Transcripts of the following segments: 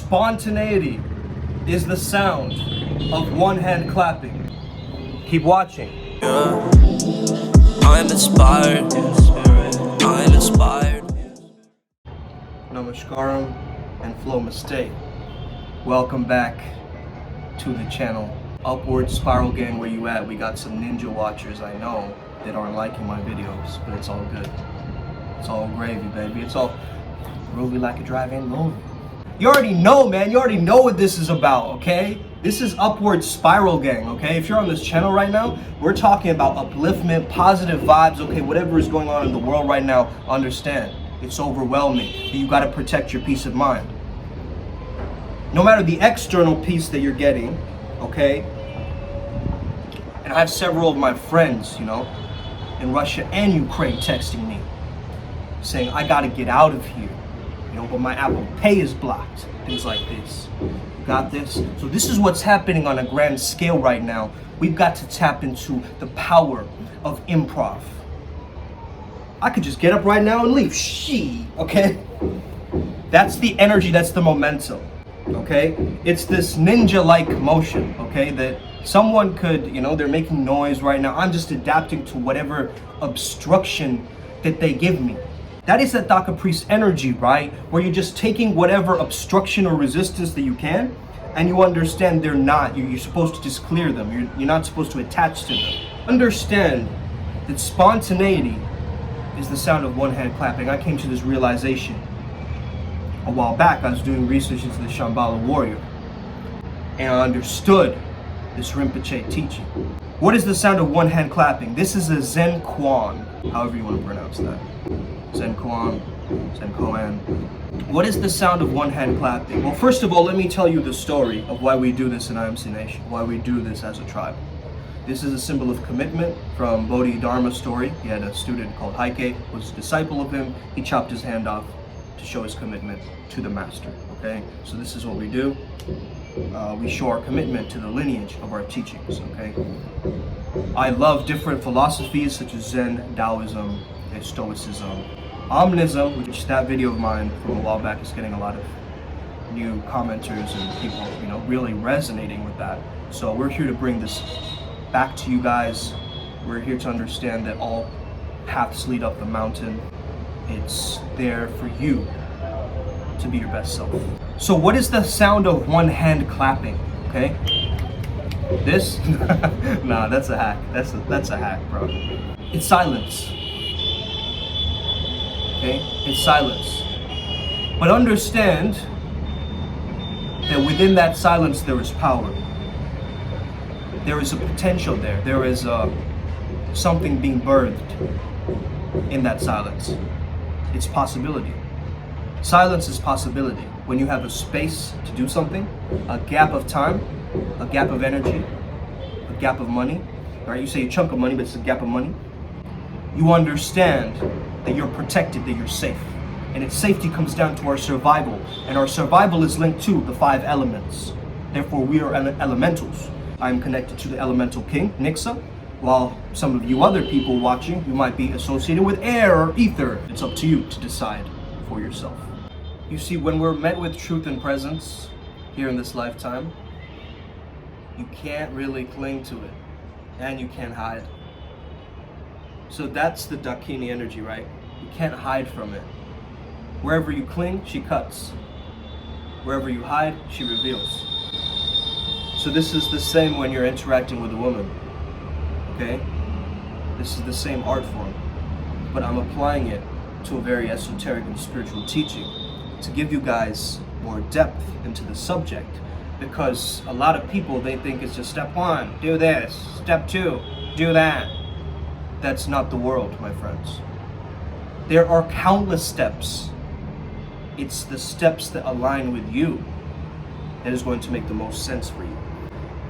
Spontaneity is the sound of one hand clapping. Keep watching. Yeah. I'm inspired. I'm inspired. Namaskaram and flow mistake. Welcome back to the channel. Upward Spiral Gang, where you at? We got some ninja watchers I know that aren't liking my videos, but it's all good. It's all gravy, baby. It's all groovy like a drive-in movie. You already know, man. You already know what this is about, okay? This is Upward Spiral Gang, okay? If you're on this channel right now, we're talking about upliftment, positive vibes, okay? Whatever is going on in the world right now, understand. It's overwhelming. You gotta protect your peace of mind. No matter the external peace that you're getting, okay? And I have several of my friends, in Russia and Ukraine texting me, saying, I gotta get out of here. But my Apple Pay is blocked. Things like this. Got this? So this is what's happening on a grand scale right now. We've got to tap into the power of improv. I could just get up right now and leave. Okay? That's the energy, that's the momentum. Okay? It's this ninja-like motion, okay? That someone could, they're making noise right now. I'm just adapting to whatever obstruction that they give me. That is that Daka Priest energy, right? Where you're just taking whatever obstruction or resistance that you can, and you understand they're not. You're supposed to just clear them. You're not supposed to attach to them. Understand that spontaneity is the sound of one hand clapping. I came to this realization a while back. I was doing research into the Shambhala warrior, and I understood this Rinpoche teaching. What is the sound of one hand clapping? This is a Zen Kuan, however you want to pronounce that. Zen Kuan, Zen Koan. What is the sound of one hand clapping? Well, first of all, let me tell you the story of why we do this in IMC Nation, why we do this as a tribe. This is a symbol of commitment from Bodhidharma's story. He had a student called Heike, who was a disciple of him. He chopped his hand off to show his commitment to the master, okay? So this is what we do. We show our commitment to the lineage of our teachings, okay? I love different philosophies such as Zen, Taoism, Stoicism, Omnism, which that video of mine from a while back is getting a lot of new commenters and people, really resonating with that. So we're here to bring this back to you guys. We're here to understand that all paths lead up the mountain. It's there for you to be your best self. So what is the sound of one hand clapping, okay? This? Nah, that's a hack. That's a hack, bro. It's silence. Okay? It's silence. But understand that within that silence there is power. There is a potential there. There is something being birthed in that silence. It's possibility. Silence is possibility. When you have a space to do something, a gap of time, a gap of energy, a gap of money, right? You say a chunk of money, but it's a gap of money. You understand that you're protected, that you're safe. And its safety comes down to our survival. And our survival is linked to the 5 elements. Therefore, we are elementals. I'm connected to the elemental king, Nixa, while some of you other people watching, you might be associated with air or ether. It's up to you to decide for yourself. You see, when we're met with truth and presence here in this lifetime, you can't really cling to it, and you can't hide. So that's the Dakini energy, right? You can't hide from it. Wherever you cling, she cuts. Wherever you hide, she reveals. So this is the same when you're interacting with a woman, okay? This is the same art form, but I'm applying it to a very esoteric and spiritual teaching to give you guys more depth into the subject, because a lot of people, they think it's just step 1, do this, step 2, do that. That's not the world, my friends. There are countless steps. It's the steps that align with you that is going to make the most sense for you.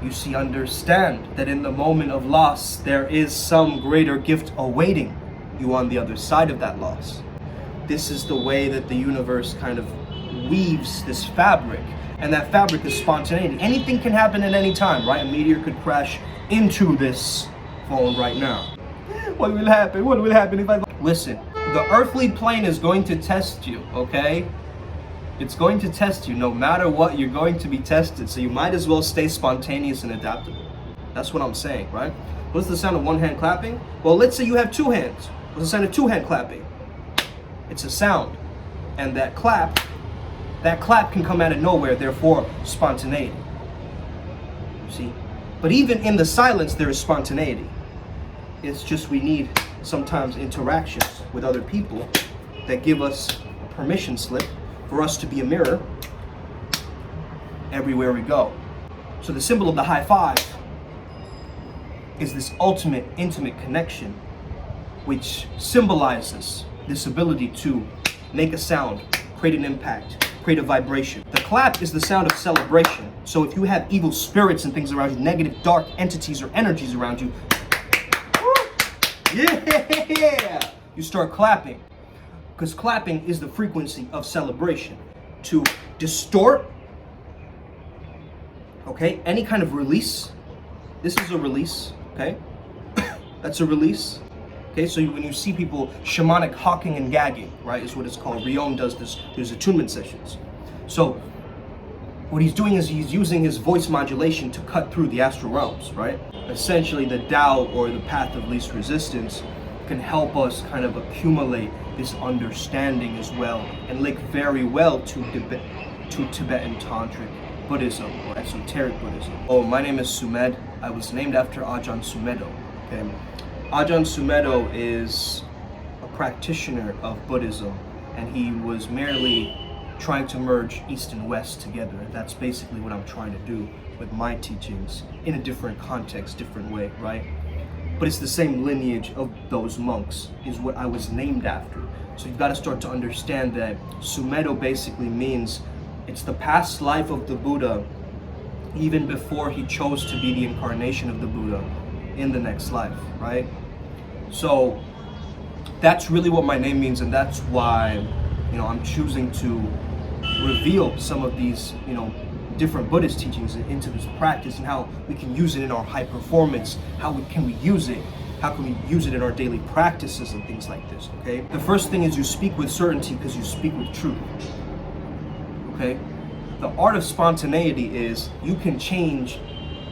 You see, understand that in the moment of loss, there is some greater gift awaiting you on the other side of that loss. This is the way that the universe kind of weaves this fabric, and that fabric is spontaneity. Anything can happen at any time, right? A meteor could crash into this phone right now. What will happen? What will happen if I... Listen, the earthly plane is going to test you, okay? It's going to test you. No matter what, you're going to be tested. So you might as well stay spontaneous and adaptable. That's what I'm saying, right? What's the sound of one hand clapping? Well, let's say you have two hands. What's the sound of two hand clapping? It's a sound. And that clap can come out of nowhere, therefore spontaneity. See? But even in the silence, there is spontaneity. It's just we need sometimes interactions with other people that give us a permission slip for us to be a mirror everywhere we go. So the symbol of the high five is this ultimate intimate connection, which symbolizes this ability to make a sound, create an impact, create a vibration. The clap is the sound of celebration. So if you have evil spirits and things around you, negative dark entities or energies around you, yeah, you start clapping. Because clapping is the frequency of celebration. To distort, okay, any kind of release. This is a release, okay? That's a release. Okay, so when you see people shamanic hawking and gagging, right, is what it's called. Rion does this, there's attunement sessions. So what he's doing is he's using his voice modulation to cut through the astral realms, right? Essentially the Tao, or the path of least resistance, can help us kind of accumulate this understanding as well, and link very well to Tibetan Tantric Buddhism or esoteric Buddhism. Oh, my name is Sumed. I was named after Ajahn Sumedho. Okay? Ajahn Sumedho is a practitioner of Buddhism, and he was merely trying to merge East and West together. That's basically what I'm trying to do with my teachings in a different context, different way, right? But it's the same lineage of those monks is what I was named after. So you've got to start to understand that Sumedho basically means it's the past life of the Buddha, even before he chose to be the incarnation of the Buddha in the next life, right? So that's really what my name means, and that's why, I'm choosing to reveal some of these, different Buddhist teachings into this practice, and how we can use it in our high performance. Can we use it? How can we use it in our daily practices and things like this, okay? The first thing is you speak with certainty because you speak with truth, okay? The art of spontaneity is you can change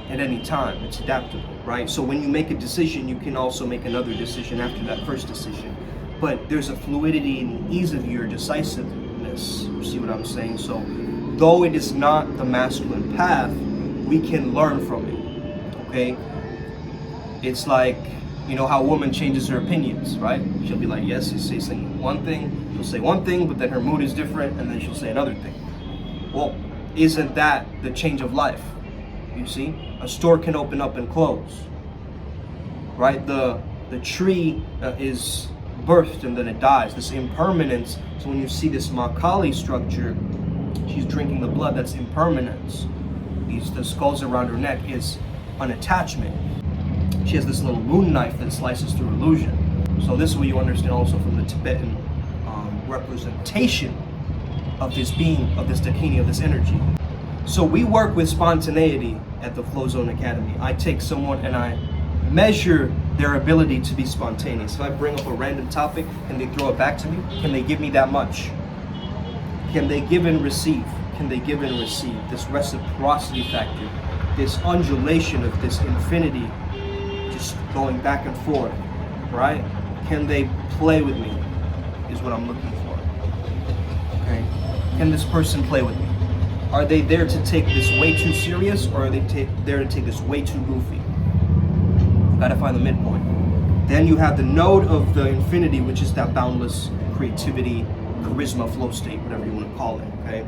at any time. It's adaptable, right? So when you make a decision, you can also make another decision after that first decision. But there's a fluidity and ease of your decisiveness. You see what I'm saying? So though it is not the masculine path, we can learn from it, okay? It's like, how a woman changes her opinions, right? She'll be like, yes, you say one thing, she'll say one thing, but then her mood is different, and then she'll say another thing. Well, isn't that the change of life? You see? A store can open up and close, right? The tree is birthed and then it dies, this impermanence. So when you see this makali structure, she's drinking the blood, that's impermanence. The skulls around her neck is an attachment. She has this little moon knife that slices through illusion. So this is what you understand also from the Tibetan representation of this being, of this Dakini, of this energy. So we work with spontaneity at the Flow Zone Academy. I take someone and I measure their ability to be spontaneous. If I bring up a random topic and they throw it back to me, can they give me that much? Can they give and receive? Can they give and receive? This reciprocity factor, this undulation of this infinity, just going back and forth, right? Can they play with me, is what I'm looking for, okay? Can this person play with me? Are they there to take this way too serious, or are they there to take this way too goofy? Gotta find the midpoint. Then you have the node of the infinity, which is that boundless creativity, charisma, flow state, whatever you want to call it, okay?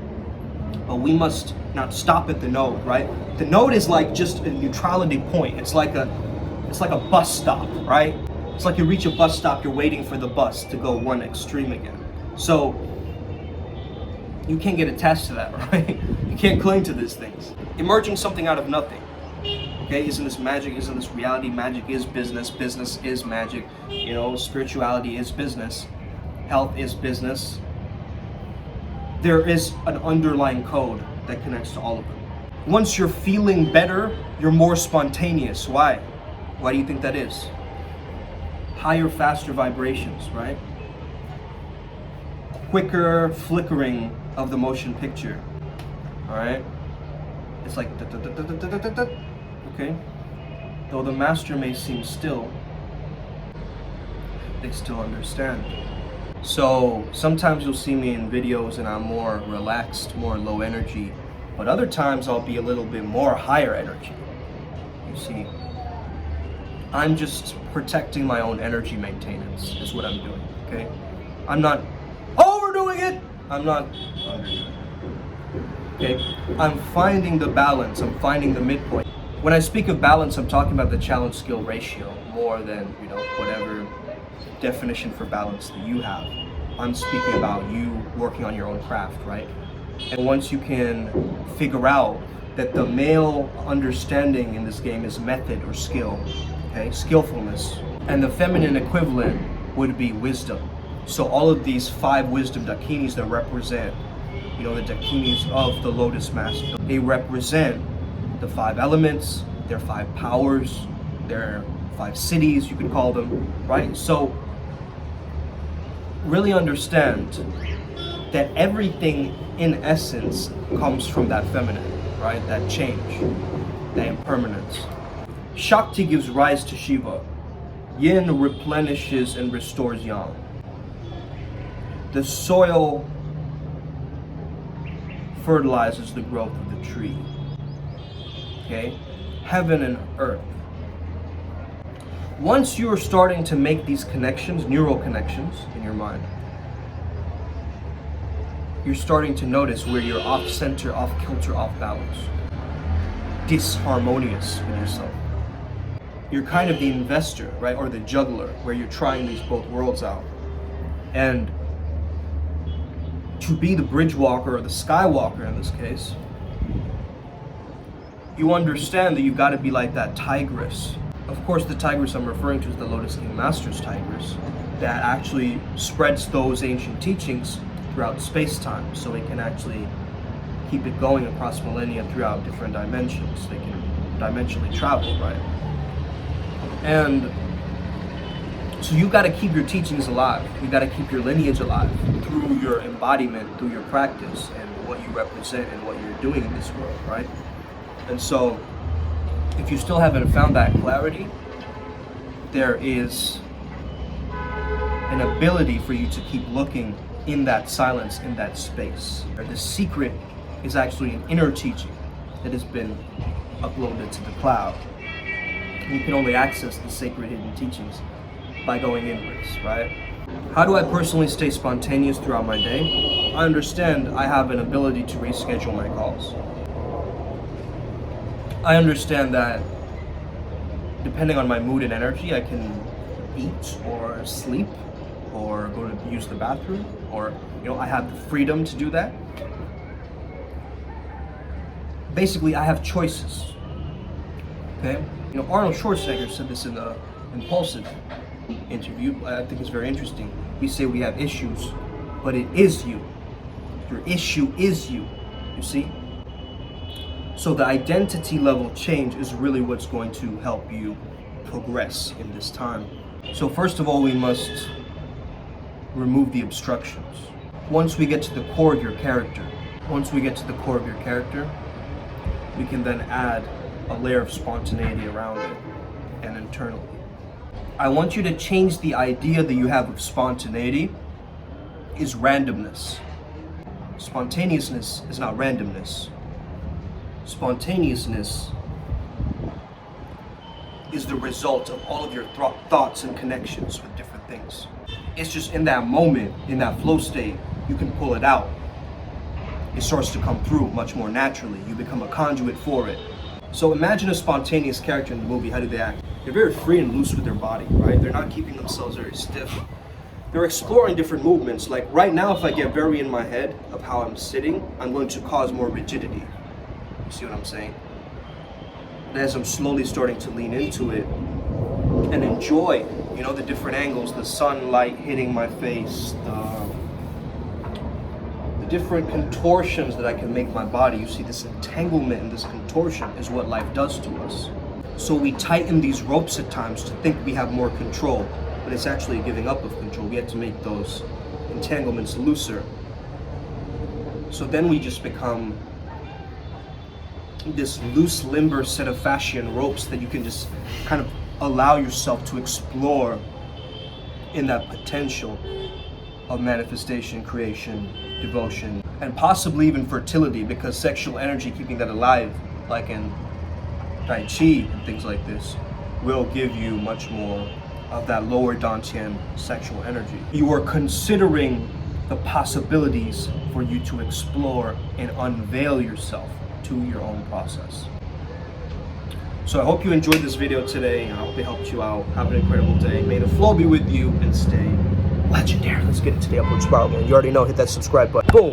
But we must not stop at the node, right? The node is like just a neutrality point. It's like a bus stop, right? It's like you reach a bus stop, you're waiting for the bus to go one extreme again. So you can't get attached to that, right? You can't cling to these things. Emerging something out of nothing. Okay, isn't this magic? Isn't this reality? Magic is business. Business is magic. Spirituality is business. Health is business. There is an underlying code that connects to all of them. Once you're feeling better, you're more spontaneous. Why? Why do you think that is? Higher, faster vibrations, right? Quicker flickering of the motion picture. All right, it's like okay. Though the master may seem still, they still understand. So sometimes you'll see me in videos and I'm more relaxed, more low energy, but other times I'll be a little bit more higher energy. You see, I'm just protecting my own energy maintenance is what I'm doing, okay? I'm not overdoing it. I'm not underdoing it. Okay? I'm finding the balance. I'm finding the midpoint. When I speak of balance, I'm talking about the challenge skill ratio more than, whatever definition for balance that you have. I'm speaking about you working on your own craft, right? And once you can figure out that the male understanding in this game is method or skill, okay, skillfulness, and the feminine equivalent would be wisdom. So all of these 5 wisdom Dakinis that represent, the Dakinis of the Lotus Master, they represent the 5 elements, their 5 powers, their 5 cities, you could call them, right? So really understand that everything in essence comes from that feminine, right? That change, that impermanence. Shakti gives rise to Shiva. Yin replenishes and restores Yang. The soil fertilizes the growth of the tree. Okay? Heaven and earth. Once you're starting to make these connections, neural connections in your mind, you're starting to notice where you're off center, off kilter, off balance, disharmonious with yourself. You're kind of the investor, right? Or the juggler, where you're trying these both worlds out. And to be the bridge walker or the skywalker in this case, you understand that you've got to be like that tigress. Of course, the tigress I'm referring to is the Lotus King Master's tigress that actually spreads those ancient teachings throughout space-time, so it can actually keep it going across millennia throughout different dimensions. They can dimensionally travel, right? And so you got to keep your teachings alive. You got to keep your lineage alive through your embodiment, through your practice, and what you represent and what you're doing in this world, right? And so, if you still haven't found that clarity, there is an ability for you to keep looking in that silence, in that space. The secret is actually an inner teaching that has been uploaded to the cloud. You can only access the sacred hidden teachings by going inwards, right? How do I personally stay spontaneous throughout my day? I understand I have an ability to reschedule my calls. I understand that depending on my mood and energy, I can eat or sleep or go to use the bathroom, or I have the freedom to do that. Basically, I have choices. Okay? Arnold Schwarzenegger said this in the Impulsive interview. I think it's very interesting. We say we have issues, but it is you. Your issue is you. You see? So the identity level change is really what's going to help you progress in this time. So first of all, we must remove the obstructions. Once we get to the core of your character, we can then add a layer of spontaneity around it and internally. I want you to change the idea that you have of spontaneity is randomness. Spontaneousness is not randomness. Spontaneousness is the result of all of your thoughts and connections with different things. It's just in that moment, in that flow state, you can pull it out. It starts to come through much more naturally. You become a conduit for it. So imagine a spontaneous character in the movie. How do they act? They're very free and loose with their body, right? They're not keeping themselves very stiff. They're exploring different movements. Like right now, if I get very in my head of how I'm sitting, I'm going to cause more rigidity. You see what I'm saying? And as I'm slowly starting to lean into it and enjoy, the different angles, the sunlight hitting my face, the different contortions that I can make my body. You see, this entanglement and this contortion is what life does to us. So we tighten these ropes at times to think we have more control, but it's actually a giving up of control. We have to make those entanglements looser. So then we just become this loose, limber set of fascia and ropes that you can just kind of allow yourself to explore in that potential of manifestation, creation, devotion, and possibly even fertility, because sexual energy, keeping that alive, like in Tai Chi and things like this, will give you much more of that lower Dantian sexual energy. You are considering the possibilities for you to explore and unveil yourself to your own process. So I hope you enjoyed this video today. I hope it helped you out. Have an incredible day. May the flow be with you and stay legendary. Let's get into the upward spiral, man. You already know, hit that subscribe button. Boom.